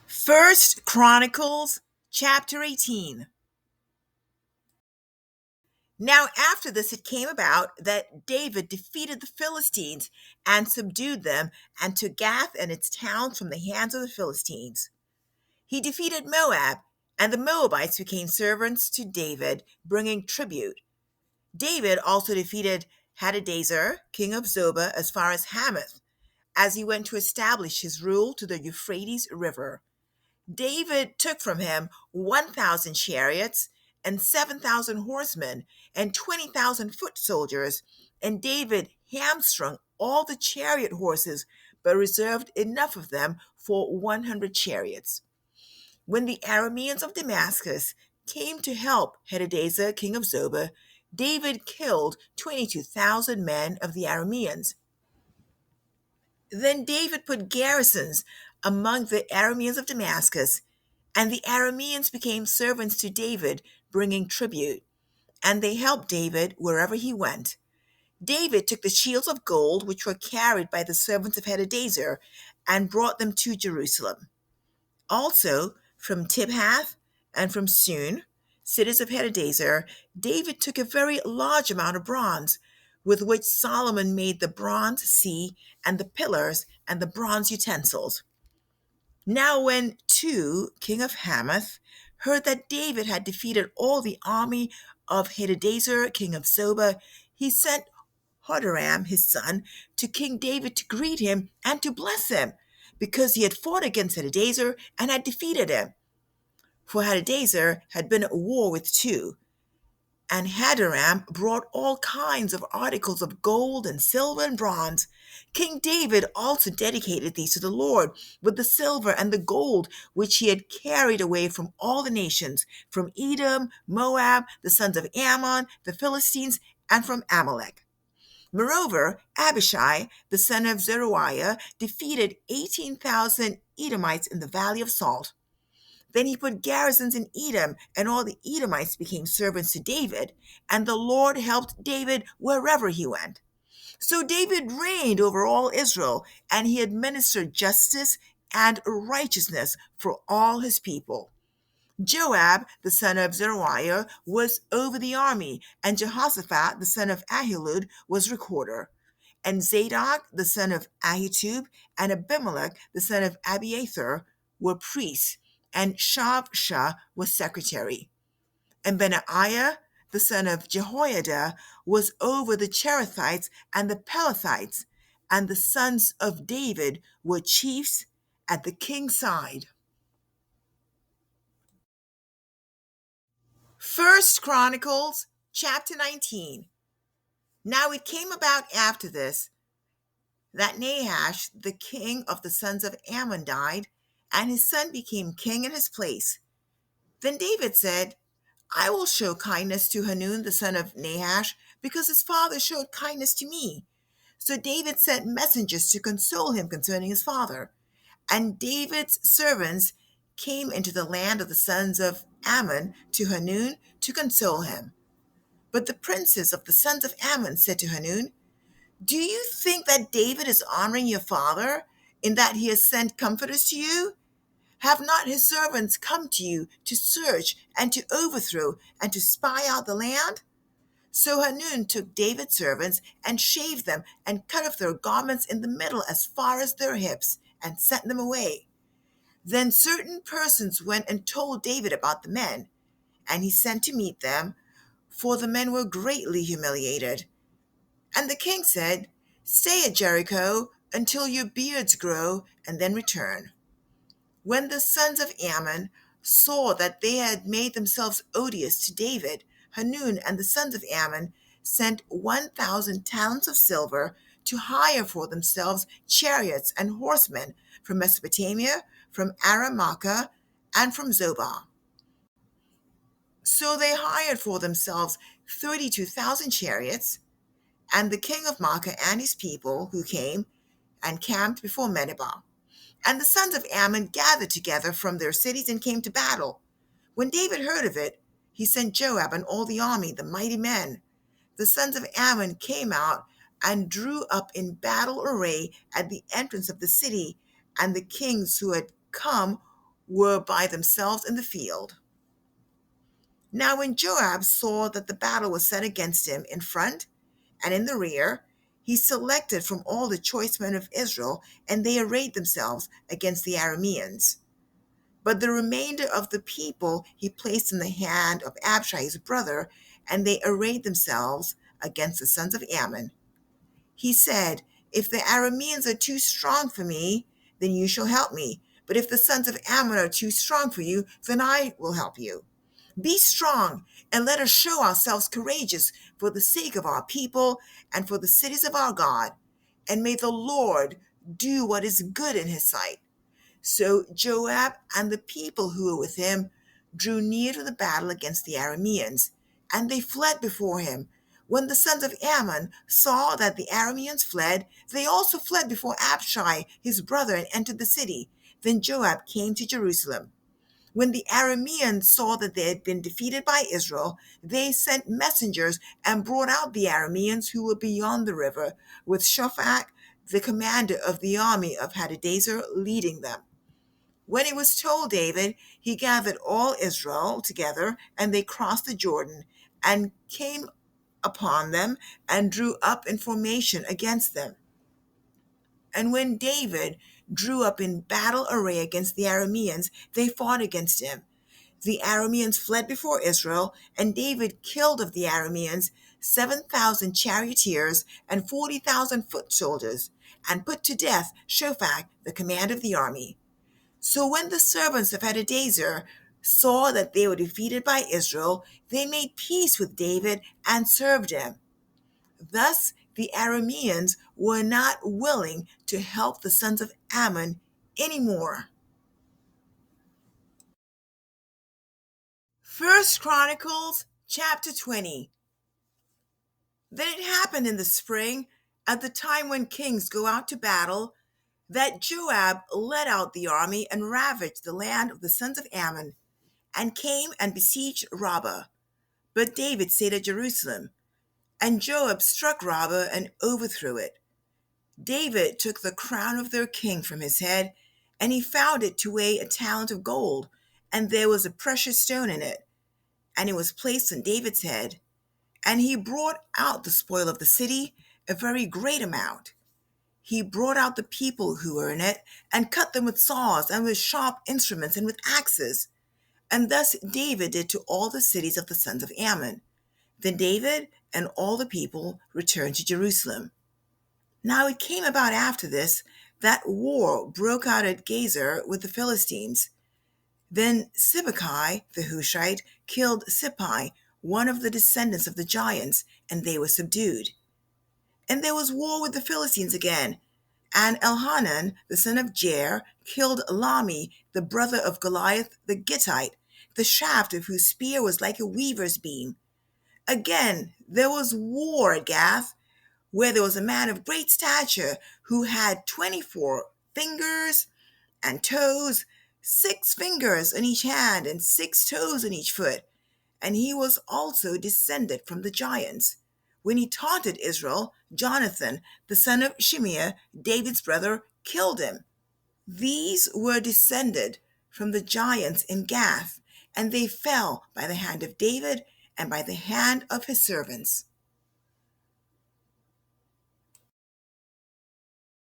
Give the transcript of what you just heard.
First Chronicles chapter 18. Now after this it came about that David defeated the Philistines and subdued them and took Gath and its towns from the hands of the Philistines. He defeated Moab, and the Moabites became servants to David, bringing tribute. David also defeated Hadadezer, king of Zobah, as far as Hamath, as he went to establish his rule to the Euphrates River. David took from him 1,000 chariots and 7,000 horsemen and 20,000 foot soldiers, and David hamstrung all the chariot horses, but reserved enough of them for 100 chariots. When the Arameans of Damascus came to help Hadadezer, king of Zobah, David killed 22,000 men of the Arameans. Then David put garrisons among the Arameans of Damascus, and the Arameans became servants to David, bringing tribute, and they helped David wherever he went. David took the shields of gold which were carried by the servants of Hadadezer and brought them to Jerusalem. Also, from Tibhath and from Sun, cities of Hadadezer, David took a very large amount of bronze, with which Solomon made the bronze sea and the pillars and the bronze utensils. Now, when Tu, king of Hamath, heard that David had defeated all the army of Hadadezer, king of Zobah, he sent Hodoram, his son, to King David to greet him and to bless him, because he had fought against Hadadezer and had defeated him. For Hadadezer had been at war with Tu, and Hadoram brought all kinds of articles of gold and silver and bronze. King David also dedicated these to the Lord with the silver and the gold which he had carried away from all the nations, from Edom, Moab, the sons of Ammon, the Philistines, and from Amalek. Moreover, Abishai, the son of Zeruiah, defeated 18,000 Edomites in the valley of Salt. Then he put garrisons in Edom, and all the Edomites became servants to David, and the Lord helped David wherever he went. So David reigned over all Israel, and he administered justice and righteousness for all his people. Joab, the son of Zeruiah, was over the army, and Jehoshaphat, the son of Ahilud, was recorder. And Zadok, the son of Ahitub, and Abimelech, the son of Abiathar, were priests, and Shavsha was secretary. And Benaiah, the son of Jehoiada, was over the Cherethites and the Pelethites, and the sons of David were chiefs at the king's side. First Chronicles chapter 19. Now it came about after this that Nahash, the king of the sons of Ammon, died, and his son became king in his place. Then David said, I will show kindness to Hanun the son of Nahash, because his father showed kindness to me. So David sent messengers to console him concerning his father. And David's servants came into the land of the sons of Ammon to Hanun to console him. But the princes of the sons of Ammon said to Hanun, Do you think that David is honoring your father, in that he has sent comforters to you? Have not his servants come to you to search and to overthrow and to spy out the land? So Hanun took David's servants and shaved them and cut off their garments in the middle as far as their hips and sent them away. Then certain persons went and told David about the men, and he sent to meet them, for the men were greatly humiliated. And the king said, Stay at Jericho until your beards grow, and then return. When the sons of Ammon saw that they had made themselves odious to David, Hanun and the sons of Ammon sent 1,000 talents of silver to hire for themselves chariots and horsemen from Mesopotamia, from Aramacah, and from Zobah. So they hired for themselves 32,000 chariots, and the king of Maacah and his people who came and camped before Medeba. And the sons of Ammon gathered together from their cities and came to battle. When David heard of it, he sent Joab and all the army, the mighty men. The sons of Ammon came out and drew up in battle array at the entrance of the city, and the kings who had come were by themselves in the field. Now, when Joab saw that the battle was set against him in front and in the rear, he selected from all the choice men of Israel, and they arrayed themselves against the Arameans. But the remainder of the people he placed in the hand of Abishai his brother, and they arrayed themselves against the sons of Ammon. He said, "If the Arameans are too strong for me, then you shall help me. But if the sons of Ammon are too strong for you, then I will help you. Be strong, and let us show ourselves courageous for the sake of our people and for the cities of our God. And may the Lord do what is good in his sight." So Joab and the people who were with him drew near to the battle against the Arameans, and they fled before him. When the sons of Ammon saw that the Arameans fled, they also fled before Abishai his brother and entered the city. Then Joab came to Jerusalem. When the Arameans saw that they had been defeated by Israel, they sent messengers and brought out the Arameans who were beyond the river, with Shaphat, the commander of the army of Hadadezer, leading them. When it was told David, he gathered all Israel together, and they crossed the Jordan and came upon them and drew up in formation against them. And when David drew up in battle array against the Arameans, they fought against him. The Arameans fled before Israel, and David killed of the Arameans 7,000 charioteers and 40,000 foot soldiers, and put to death Shaphat, the commander of the army. So when the servants of Hadadezer saw that they were defeated by Israel, they made peace with David and served him. Thus the Arameans were not willing to help the sons of Ammon anymore. First Chronicles chapter 20. Then it happened in the spring, at the time when kings go out to battle, that Joab led out the army and ravaged the land of the sons of Ammon, and came and besieged Rabbah. But David stayed at Jerusalem, and Joab struck Rabbah and overthrew it. David took the crown of their king from his head, and he found it to weigh a talent of gold, and there was a precious stone in it, and it was placed on David's head. And he brought out the spoil of the city, a very great amount. He brought out the people who were in it, and cut them with saws, and with sharp instruments, and with axes. And thus David did to all the cities of the sons of Ammon. Then David and all the people returned to Jerusalem. Now it came about after this that war broke out at Gezer with the Philistines. Then Sibbecai the Hushite killed Sippai, one of the descendants of the giants, and they were subdued. And there was war with the Philistines again, and Elhanan the son of Jair killed Lahmi, the brother of Goliath the Gittite, the shaft of whose spear was like a weaver's beam. Again there was war at Gath, where there was a man of great stature who had 24 fingers and toes, 6 fingers on each hand and 6 toes on each foot. And he was also descended from the giants. When he taunted Israel, Jonathan, the son of Shimeah, David's brother, killed him. These were descended from the giants in Gath, and they fell by the hand of David and by the hand of his servants.